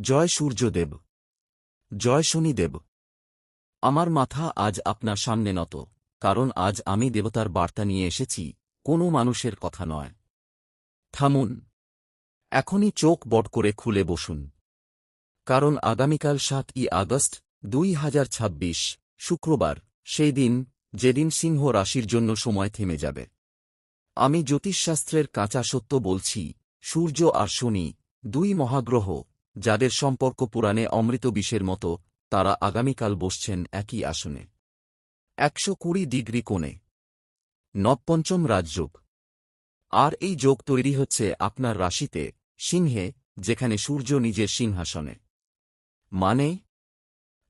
জয় সূর্যদেব, জয় শনিদেব। আমার মাথা আজ আপনার সামনে নত, কারণ আজ আমি দেবতার বার্তা নিয়ে এসেছি, কোনো মানুষের কথা নয়। থামুন, এখনই চোখ বড় করে খুলে বসুন, কারণ আগামীকাল 7ই আগস্ট 2026 শুক্রবার, সেই দিন যেদিন সিংহ রাশির জন্য সময় থেমে যাবে। আমি জ্যোতিষশাস্ত্রের কাঁচা সত্য বলছি। সূর্য আর শনি, দুই মহাগ্রহ, যাদের সম্পর্ক পুরাণে অমৃত বিষের মতো, তারা আগামীকাল বসছেন একই আসনে, 120 ডিগ্রি কোণে, নবপঞ্চম রাজযোগ। আর এই যোগ তৈরি হচ্ছে আপনার রাশিতে, সিংহে, যেখানে সূর্য নিজের সিংহাসনে।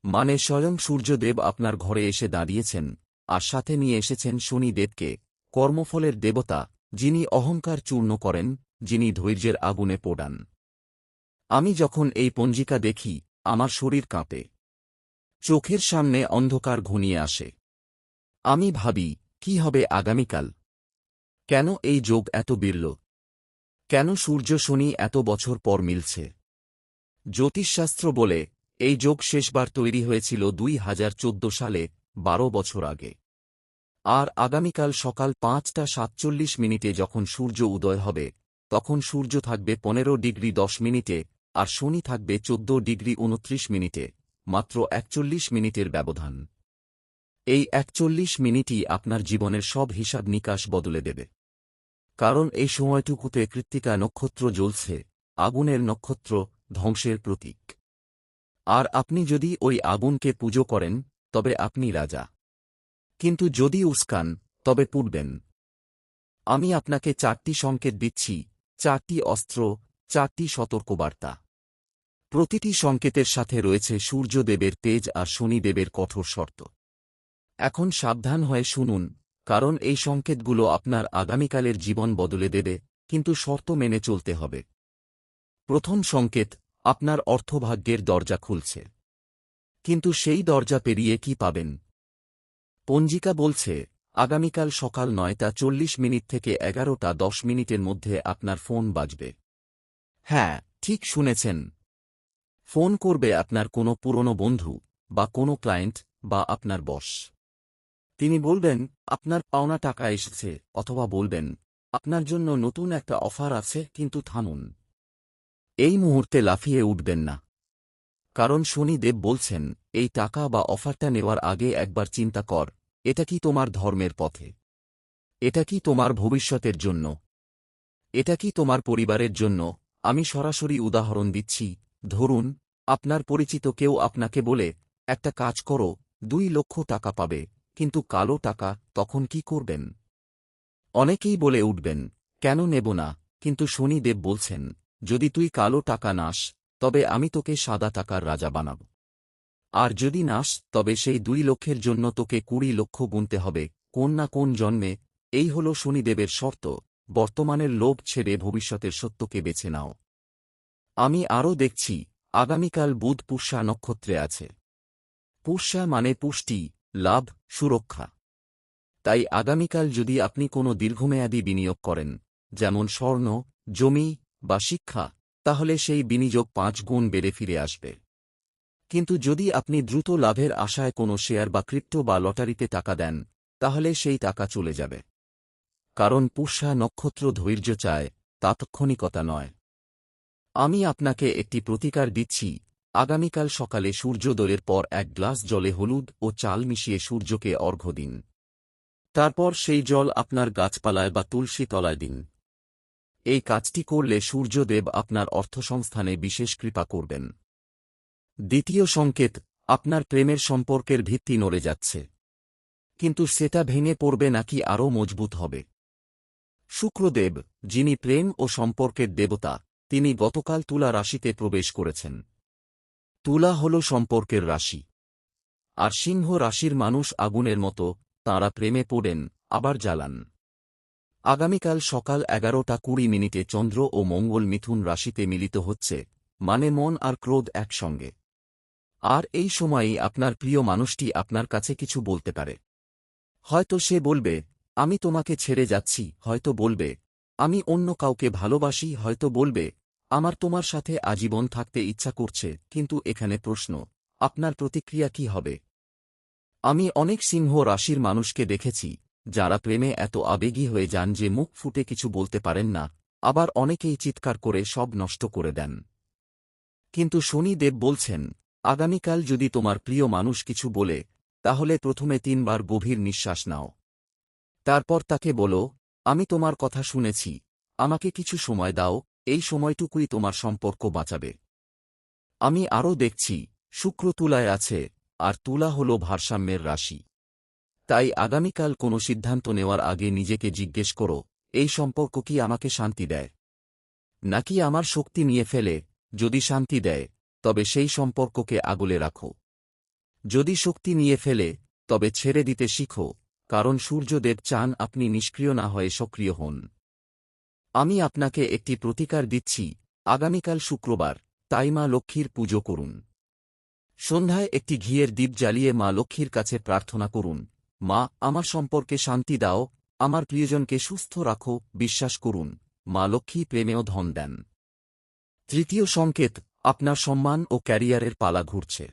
মানে স্বয়ং সূর্যদেব আপনার ঘরে এসে দাঁড়িয়েছেন, আর সাথে নিয়ে এসেছেন শনিদেবকে, কর্মফলের দেবতা, যিনি অহংকার চূর্ণ করেন, যিনি ধৈর্যের আগুনে পোড়ান। আমি যখন এই পঞ্জিকা দেখি, আমার শরীর কাঁপে, চোখের সামনে অন্ধকার ঘনিয়ে আসে। আমি ভাবি, কি হবে আগামীকাল? কেন এই যোগ এত বিরল? কেন সূর্য শনি এত বছর পর মিলছে? জ্যোতিষশাস্ত্র বলে, এই যোগ শেষবার তৈরি হয়েছিল 2014 সালে, 12 বছর আগে। আর আগামীকাল সকাল 5টা 47 যখন সূর্য উদয় হবে, তখন সূর্য থাকবে 15 ডিগ্রি 10 মিনিটে, আর শনি থাকবে 14 ডিগ্রি 29 মিনিটে, মাত্র 41 মিনিটের ব্যবধান। এই 41 মিনিটই আপনার জীবনের সব হিসাব নিকাশ বদলে দেবে। কারণ এই সময়টুকুতে কৃত্তিকা নক্ষত্র জ্বলছে, আগুনের নক্ষত্র, ধ্বংসের প্রতীক। আর আপনি যদি ওই আগুনকে পুজো করেন, তবে আপনি রাজা। কিন্তু যদি উস্কান, তবে পুড়বেন। আমি আপনাকে 4টি সংকেত দিচ্ছি, 4টি অস্ত্র, 4টি সতর্কবার্তা। প্রতিটি সংকেতের সাথে রয়েছে সূর্যদেবের তেজ আর শনিদেবের কঠোর শর্ত। এখন সাবধান হয়ে শুনুন, কারণ এই সংকেতগুলো আপনার আগামীকালের জীবন বদলে দেবে, কিন্তু শর্ত মেনে চলতে হবে। প্রথম সংকেত, আপনার অর্থভাগ্যের দরজা খুলছে। কিন্তু সেই দরজা পেরিয়ে কি পাবেন? পঞ্জিকা বলছে, আগামীকাল সকাল 9টা 40 মিনিট থেকে 11টা 10 মিনিটের মধ্যে আপনার ফোন বাজবে। হ্যাঁ, ঠিক শুনেছেন। ফোন করবে আপনার কোনো পুরনো বন্ধু, বা কোনো ক্লায়েন্ট, বা আপনার বস। তিনি বলবেন, আপনার পাওনা টাকা এসেছে, অথবা বলবেন, আপনার জন্য নতুন একটা অফার আছে। কিন্তু থামুন, এই মুহূর্তে লাফিয়ে উঠবেন না। কারণ শনিদেব বলছেন, এই টাকা বা অফারটা নেওয়ার আগে একবার চিন্তা কর, এটা কি তোমার ধর্মের পথে? এটা কি তোমার ভবিষ্যতের জন্য? এটা কি তোমার পরিবারের জন্য? আমি সরাসরি উদাহরণ দিচ্ছি। ধরুন, আপনার পরিচিত কেউ আপনাকে বলে, একটা কাজ করো, 2 লক্ষ টাকা পাবে, কিন্তু কালো টাকা। তখন কি করবেন? অনেকেই বলে উঠবেন, কেন নেব না? কিন্তু শনিদেব বলছেন, যদি তুই কালো টাকা নাস, তবে আমি তোকে সাদা টাকার রাজা বানাব। আর যদি নাস, তবে সেই 2 লক্ষের জন্য তোকে 20 লক্ষ গুনতে হবে, কোন না কোন জন্মে। এই হল শনিদেবের শর্ত। বর্তমানের লোভ ছেড়ে ভবিষ্যতের সত্যকে বেছে নাও। আমি আরও দেখছি, আগামীকাল বুধ পুষ্যা নক্ষত্রে আছে। পুষ্যা মানে পুষ্টি, লাভ, সুরক্ষা। তাই আগামীকাল যদি আপনি কোনো দীর্ঘমেয়াদী বিনিয়োগ করেন, যেমন স্বর্ণ, জমি বা শিক্ষা, তাহলে সেই বিনিয়োগ 5 গুণ বেড়ে ফিরে আসবে। কিন্তু যদি আপনি দ্রুত লাভের আশায় কোনো শেয়ার বা ক্রিপ্টো বা লটারিতে টাকা দেন, তাহলে সেই টাকা চলে যাবে। কারণ পুষ্যা নক্ষত্র ধৈর্য চায়, তাৎক্ষণিকতা নয়। আমি আপনাকে একটি প্রতিকার দিচ্ছি। আগামীকাল সকালে সূর্যোদয়ের পর 1 গ্লাস জলে হলুদ ও চাল মিশিয়ে সূর্যকে অর্ঘ্য দিন। তারপর সেই জল আপনার গাছপালায় বা তুলসী তলায় দিন। এই কাজটি করলে সূর্যদেব আপনার অর্থসংস্থানে বিশেষ কৃপা করবেন। দ্বিতীয় সংকেত, আপনার প্রেমের সম্পর্কের ভিত্তি নড়ে যাচ্ছে। কিন্তু সেটা ভেঙে পড়বে নাকি আরও মজবুত হবে? শুক্রদেব, যিনি প্রেম ও সম্পর্কের দেবতা, তিনি গতকাল তুলা রাশিতে প্রবেশ করেছেন। তুলা হল সম্পর্কের রাশি। আর সিংহ রাশির মানুষ আগুনের মতো, তাঁরা প্রেমে পড়েন, আবার জ্বালান। আগামীকাল সকাল 11টা 20 চন্দ্র ও মঙ্গল মিথুন রাশিতে মিলিত হচ্ছে, মানে মন আর ক্রোধ একসঙ্গে। আর এই সময়েই আপনার প্রিয় মানুষটি আপনার কাছে কিছু বলতে পারে। হয়তো সে বলবে, আমি তোমাকে ছেড়ে যাচ্ছি। হয়তো বলবে, আমি অন্য কাউকে ভালোবাসি। হয়তো বলবে, আমার তোমার সাথে আজীবন থাকতে ইচ্ছা করছে, কিন্তু এখানে প্রশ্ন, আপনার প্রতিক্রিয়া কি হবে? আমি অনেক সিংহ রাশির মানুষকে দেখেছি যারা প্রেমে এত আবেগী হয়ে যান যে মুখ ফুটে কিছু বলতে পারেন না, আবার অনেকেই চিৎকার করে সব নষ্ট করে দেন। কিন্তু শনিদেব বলছেন, আগামীকাল যদি তোমার প্রিয় মানুষ কিছু বলে, তাহলে প্রথমে 3 বার গভীর নিঃশ্বাস নাও। তারপর তাকে বলো, আমি তোমার কথা শুনেছি, আমাকে কিছু সময় দাও, এই সময়টুকুই তোমার সম্পর্ক বাঁচাবে। আমি আরও দেখছি, শুক্র তুলায় আছে, আর তুলা হল ভারসাম্যের রাশি। তাই আগামীকাল কোনো সিদ্ধান্ত নেওয়ার আগে নিজেকে জিজ্ঞেস করো, এই সম্পর্ক কি আমাকে শান্তি দেয়, নাকি আমার শক্তি নিয়ে ফেলে? যদি শান্তি দেয়, তবে সেই সম্পর্ককে আগলে রাখো। যদি শক্তি নিয়ে ফেলে, তবে ছেড়ে দিতে শিখো, কারণ সূর্যদেব চান আপনি নিষ্ক্রিয় না হয়ে সক্রিয় হন। আমি আপনাকে একটি প্রতিকার দিচ্ছি, আগামীকাল শুক্রবার, তাই মা লক্ষ্মীর পুজো করুন। সন্ধ্যায় একটি ঘিয়ের দীপ জ্বালিয়ে মা লক্ষ্মীর কাছে প্রার্থনা করুন, মা, আমার সম্পর্কে শান্তি দাও, আমার প্রিয়জনকে সুস্থ রাখো। বিশ্বাস করুন, মা লক্ষ্মী প্রেমেও ধন দেন। তৃতীয় সংকেত, আপনার সম্মান ও ক্যারিয়ারের পালা ঘুরছে।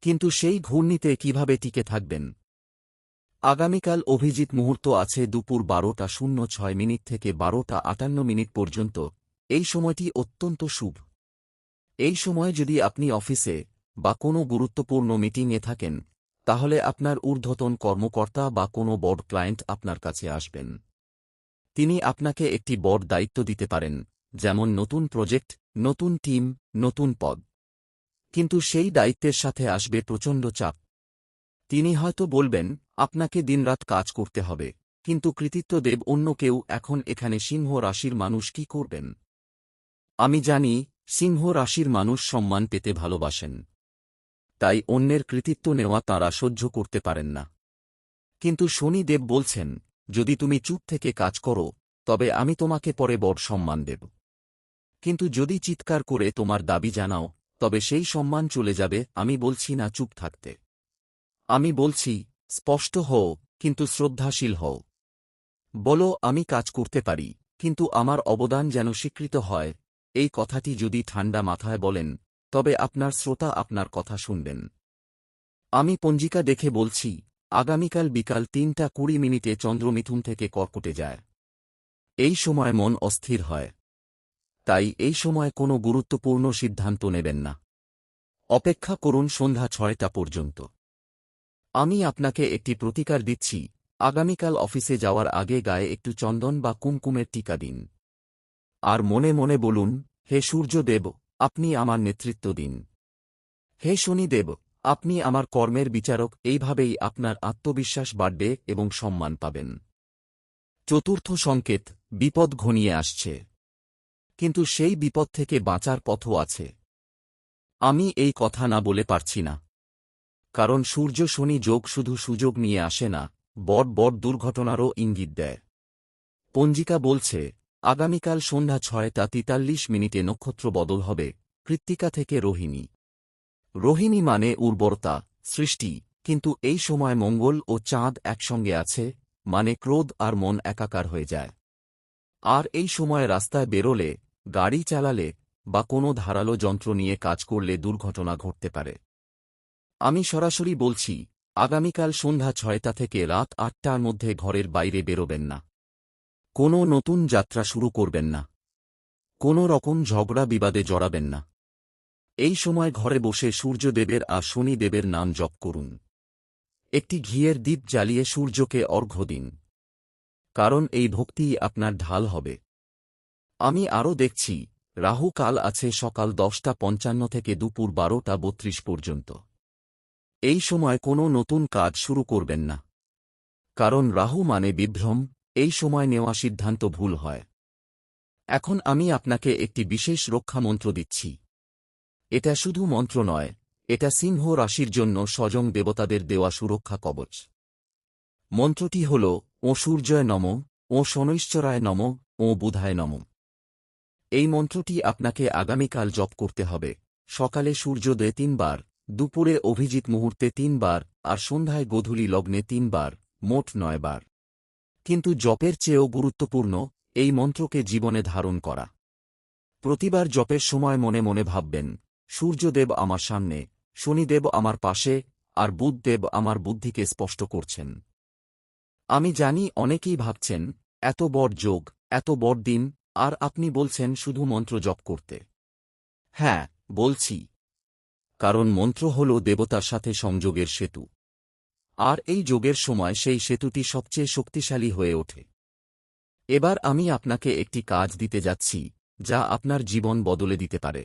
কিন্তু সেই ঘূর্ণিতে কিভাবে টিকে থাকবেন? আগামীকাল অভিজিৎ মুহূর্ত আছে দুপুর 12:06 থেকে 12:58 পর্যন্ত। এই সময়টি অত্যন্ত শুভ। এই সময় যদি আপনি অফিসে বা কোনো গুরুত্বপূর্ণ মিটিংয়ে থাকেন, তাহলে আপনার ঊর্ধ্বতন কর্মকর্তা বা কোনো বড় ক্লায়েন্ট আপনার কাছে আসবেন। তিনি আপনাকে একটি বড় দায়িত্ব দিতে পারেন, যেমন নতুন প্রজেক্ট, নতুন টিম, নতুন পদ। কিন্তু সেই দায়িত্বের সাথে আসবে প্রচণ্ড চাপ। তিনি হয়তো বলবেন, আপনাকে দিনরাত কাজ করতে হবে, কিন্তু কৃতিত্ব দেব অন্য কেউ। এখন এখানে সিংহ রাশির মানুষ কি করবেন? আমি জানি, সিংহ রাশির মানুষ সম্মান পেতে ভালোবাসেন। তাই অন্যের কৃতিত্ব নেওয়া তাঁরা সহ্য করতে পারেন না। কিন্তু শনিদেব বলছেন, যদি তুমি চুপ থেকে কাজ করো, তবে আমি তোমাকে পরে বড় সম্মান দেব। কিন্তু যদি চিৎকার করে তোমার দাবি জানাও, তবে সেই সম্মান চলে যাবে। আমি বলছি না চুপ থাকতে। আমি বলছি, স্পষ্ট হও, কিন্তু শ্রদ্ধাশীল হও। বলো, আমি কাজ করতে পারি, কিন্তু আমার অবদান যেন স্বীকৃত হয়। এই কথাটি যদি ঠান্ডা মাথায় বলেন, তবে আপনার শ্রোতা আপনার কথা শুনবেন। আমি পঞ্জিকা দেখে বলছি, আগামীকাল বিকাল 3:20 চন্দ্র মিথুন থেকে কর্কটে যায়। এই সময় মন অস্থির হয়। তাই এই সময় কোনো গুরুত্বপূর্ণ সিদ্ধান্ত নেবেন না। অপেক্ষা করুন সন্ধ্যা 6টা পর্যন্ত। আমি আপনাকে একটি প্রতিকার দিচ্ছি, আগামীকাল অফিসে যাওয়ার আগে গায়ে একটু চন্দন বা কুমকুমের টিকা দিন। আর মনে মনে বলুন, হে সূর্যদেব, আপনি আমার নেতৃত্ব দিন। হে শনিদেব, আপনি আমার কর্মের বিচারক। এইভাবেই আপনার আত্মবিশ্বাস বাড়বে এবং সম্মান পাবেন। চতুর্থ সংকেত, বিপদ ঘনিয়ে আসছে। কিন্তু সেই বিপদ থেকে বাঁচার পথও আছে। আমি এই কথা না বলে পারছি না। কারণ সূর্য শনি যোগ শুধু সুযোগ নিয়ে আসে না, বড় বড় দুর্ঘটনারও ইঙ্গিত দেয়। পঞ্জিকা বলছে, আগামীকাল সন্ধ্যা 6:43 নক্ষত্র বদল হবে, কৃত্তিকা থেকে রোহিণী। রোহিণী মানে উর্বরতা, সৃষ্টি। কিন্তু এই সময় মঙ্গল ও চাঁদ একসঙ্গে আছে, মানে ক্রোধ আর মন একাকার হয়ে যায়। আর এই সময় রাস্তায় বেরোলে, গাড়ি চালালে বা কোনো ধারালো যন্ত্র নিয়ে কাজ করলে দুর্ঘটনা ঘটতে পারে। আমি সরাসরি বলছি, আগামীকাল সন্ধ্যা 6টা থেকে রাত 8টার মধ্যে ঘরের বাইরে বেরোবেন না। কোনো নতুন যাত্রা শুরু করবেন না। কোনো রকম ঝগড়া বিবাদে জড়াবেন না। এই সময় ঘরে বসে সূর্যদেবের আর শনিদেবের নাম জপ করুন। একটি ঘিয়ের দীপ জ্বালিয়ে সূর্যকে অর্ঘ্য দিন। কারণ এই ভক্তিই আপনার ঢাল হবে। আমি আরও দেখছি, রাহু কাল আছে সকাল 10:55 থেকে দুপুর 12:32 পর্যন্ত। এই সময় কোনো নতুন কাজ শুরু করবেন না। কারণ রাহু মানে বিভ্রম, এই সময় নেওয়া সিদ্ধান্ত ভুল হয়। এখন আমি আপনাকে একটি বিশেষ রক্ষা মন্ত্র দিচ্ছি। এটা শুধু মন্ত্র নয়, এটা সিংহ রাশির জন্য স্বয়ং দেবতাদের দেওয়া সুরক্ষা কবচ। মন্ত্রটি হল, ও সূর্যায় নমঃ, ও শনৈশ্চরায় নমঃ, ও বুধায় নমঃ। এই মন্ত্রটি আপনাকে আগামীকাল জপ করতে হবে, সকালে সূর্যোদয়ে 3 বার, দুপুরে অভিজিৎ মুহূর্তে 3 বার, আর সন্ধ্যায় গোধূলি লগ্নে 3 বার, মোট 9 বার। কিন্তু জপের চেয়েও গুরুত্বপূর্ণ, এই মন্ত্রকে জীবনে ধারণ করা। প্রতিবার জপের সময় মনে মনে ভাববেন, সূর্যদেব আমার সামনে, শনিদেব আমার পাশে, আর বুধদেব আমার বুদ্ধিকে স্পষ্ট করছেন। আমি জানি অনেকেই ভাবছেন, এত বড় যোগ, এত বড় দিন, আর আপনি বলছেন শুধু মন্ত্র জপ করতে। হ্যাঁ, বলছি। কারণ মন্ত্র হল দেবতার সাথে সংযোগের সেতু। আর এই যোগের সময় সেই সেতুটি সবচেয়ে শক্তিশালী হয়ে ওঠে। এবার আমি আপনাকে একটি কাজ দিতে যাচ্ছি, যা আপনার জীবন বদলে দিতে পারে।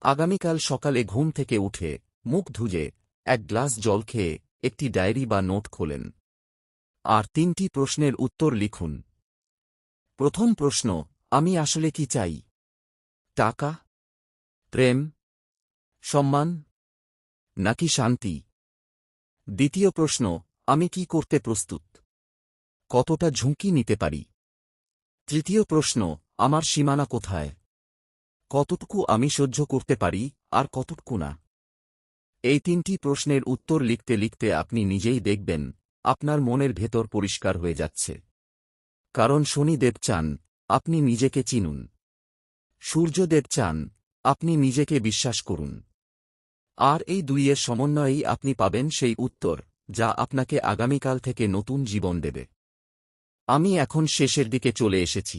আগামীকাল সকালে ঘুম থেকে উঠে, মুখ ধুয়ে, এক গ্লাস জল খেয়ে, একটি ডায়েরি বা নোট খোলেন। আর 3টি প্রশ্নের উত্তর লিখুন। প্রথম প্রশ্ন, আমি আসলে কি চাই? টাকা, প্রেম, সম্মান, নাকি শান্তি? দ্বিতীয় প্রশ্ন, আমি কি করতে প্রস্তুত? কতটা ঝুঁকি নিতে পারি? তৃতীয় প্রশ্ন, আমার সীমানা কোথায়? কতটুকু আমি সহ্য করতে পারি, আর কতটুকু না? এই 3টি প্রশ্নের উত্তর লিখতে লিখতে আপনি নিজেই দেখবেন, আপনার মনের ভেতর পরিষ্কার হয়ে যাচ্ছে। কারণ শনিদেব চান, আপনি নিজেকে চিনুন। সূর্যদেব চান, আপনি নিজেকে বিশ্বাস করুন। আর এই দুইয়ের সমন্বয়েই আপনি পাবেন সেই উত্তর, যা আপনাকে আগামীকাল থেকে নতুন জীবন দেবে। আমি এখন শেষের দিকে চলে এসেছি।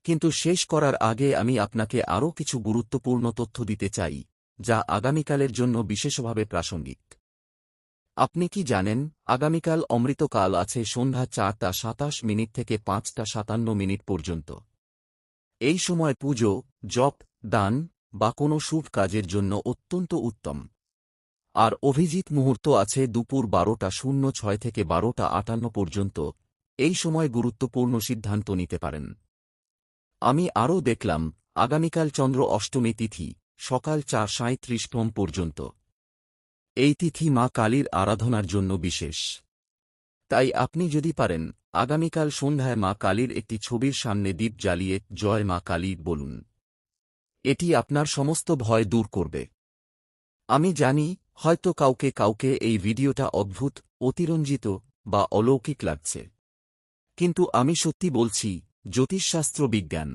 কিন্তু শেষ করার আগে আমি আপনাকে আরও কিছু গুরুত্বপূর্ণ তথ্য দিতে চাই, যা আগামীকালের জন্য বিশেষভাবে প্রাসঙ্গিক। আপনি কি জানেন, আগামীকাল অমৃতকাল আছে সন্ধ্যা 4:27 থেকে 5:57 পর্যন্ত। এই সময় পুজো, জপ, দান বা কোনো শুভ কাজের জন্য অত্যন্ত উত্তম। আর অভিজিৎ মুহূর্ত আছে দুপুর 12:06 থেকে 12:58 পর্যন্ত। এই সময় গুরুত্বপূর্ণ সিদ্ধান্ত নিতে পারেন। আমি আরও দেখলাম, আগামীকাল চন্দ্র অষ্টমী তিথি, সকাল 4:37 পর্যন্ত। এই তিথি মা কালীর আরাধনার জন্য বিশেষ। তাই আপনি যদি পারেন, আগামীকাল সন্ধ্যায় মা কালীর একটি ছবির সামনে দীপ জ্বালিয়ে জয় মা কালী বলুন। এটি আপনার সমস্ত ভয় দূর করবে। আমি জানি, হয়তো কাউকে কাউকে এই ভিডিওটা অদ্ভুত, অতিরঞ্জিত বা অলৌকিক লাগছে। কিন্তু আমি সত্যি বলছি, জ্যোতিষশাস্ত্র বিজ্ঞান।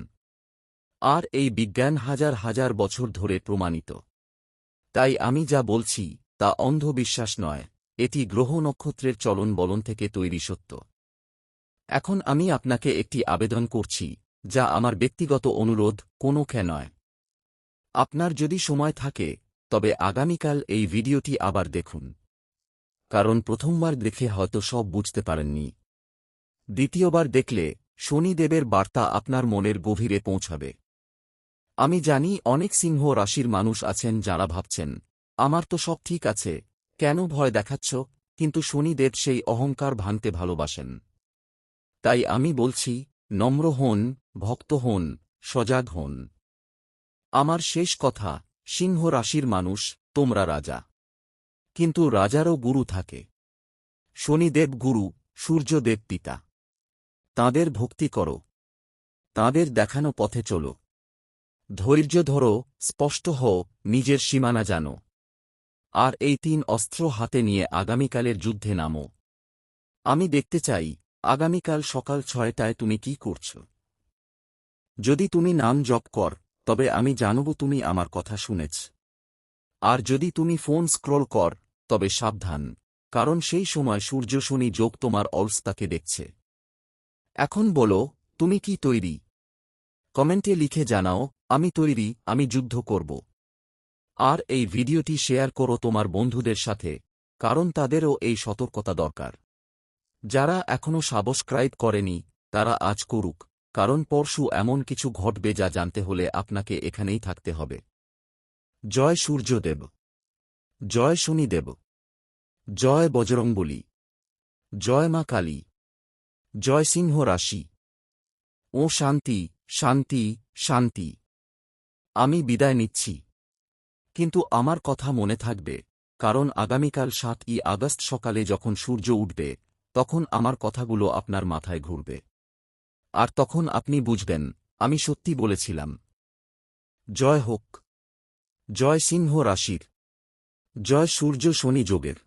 আর এই বিজ্ঞান হাজার হাজার বছর ধরে প্রমাণিত। তাই আমি যা বলছি, তা অন্ধবিশ্বাস নয়, এটি গ্রহ নক্ষত্রের চলন বলন থেকে তৈরি সত্য। এখন আমি আপনাকে একটি আবেদন করছি, যা আমার ব্যক্তিগত অনুরোধ, কোনো কে নয়। আপনার যদি সময় থাকে, তবে আগামীকাল এই ভিডিওটি আবার দেখুন। কারণ প্রথমবার দেখে হয়তো সব বুঝতে পারেননি। দ্বিতীয়বার দেখলে শনিদেবের বার্তা আপনার মনের গভীরে পৌঁছাবে। আমি জানি অনেক সিংহ রাশির মানুষ আছেন যারা ভাবছেন, আমার তো সব ঠিক আছে, কেন ভয় দেখাচ্ছ? কিন্তু শনিদেব সেই অহংকার ভাঙতে ভালোবাসেন। তাই আমি বলছি, নম্র হন, ভক্ত হন, সজাগ হন। আমার শেষ কথা, সিংহ রাশির মানুষ, তোমরা রাজা। কিন্তু রাজারও গুরু থাকে। শনিদেব গুরু, সূর্যদেব পিতা। তাঁদের ভক্তি করো। তাঁদের দেখানো পথে চলো। ধৈর্য ধরো, স্পষ্ট হও, নিজের সীমানা জানো। আর এই 3 অস্ত্র হাতে নিয়ে আগামীকালের যুদ্ধে নামো। আমি দেখতে চাই, আগামীকাল সকাল 6টায় তুমি কি করছ। যদি তুমি নাম জপ কর, তবে আমি জানব তুমি আমার কথা শুনেছ। আর যদি তুমি ফোন স্ক্রল কর, তবে সাবধান, কারণ সেই সময় সূর্য শনি যোগ তোমার অলস্তাকে দেখছে। এখন বলো, তুমি কি তৈরি? কমেন্টে লিখে জানাও, আমি তৈরি, আমি যুদ্ধ করব। আর এই ভিডিওটি শেয়ার করো তোমার বন্ধুদের সাথে, কারণ তাদেরও এই সতর্কতা দরকার। যারা এখনও সাবস্ক্রাইব করেনি, তারা আজ করুক, কারণ পরশু এমন কিছু ঘটবে যা জানতে হলে আপনাকে এখানেই থাকতে হবে। জয় সূর্যদেব, জয় শনিদেব, জয় বজরংবলী, জয় মা কালী, জয় সিংহ রাশি। ও শান্তি, শান্তি, শান্তি। আমি বিদায় নিচ্ছি। কিন্তু আমার কথা মনে থাকবে, কারণ আগামীকাল 7ই আগস্ট সকালে যখন সূর্য উঠবে, তখন আমার কথাগুলো আপনার মাথায় ঘুরবে। আর তখন আপনি বুঝবেন, আমি সত্যি বলেছিলাম। জয় হোক। জয় সিংহ রাশির। জয় সূর্য শনি যোগের।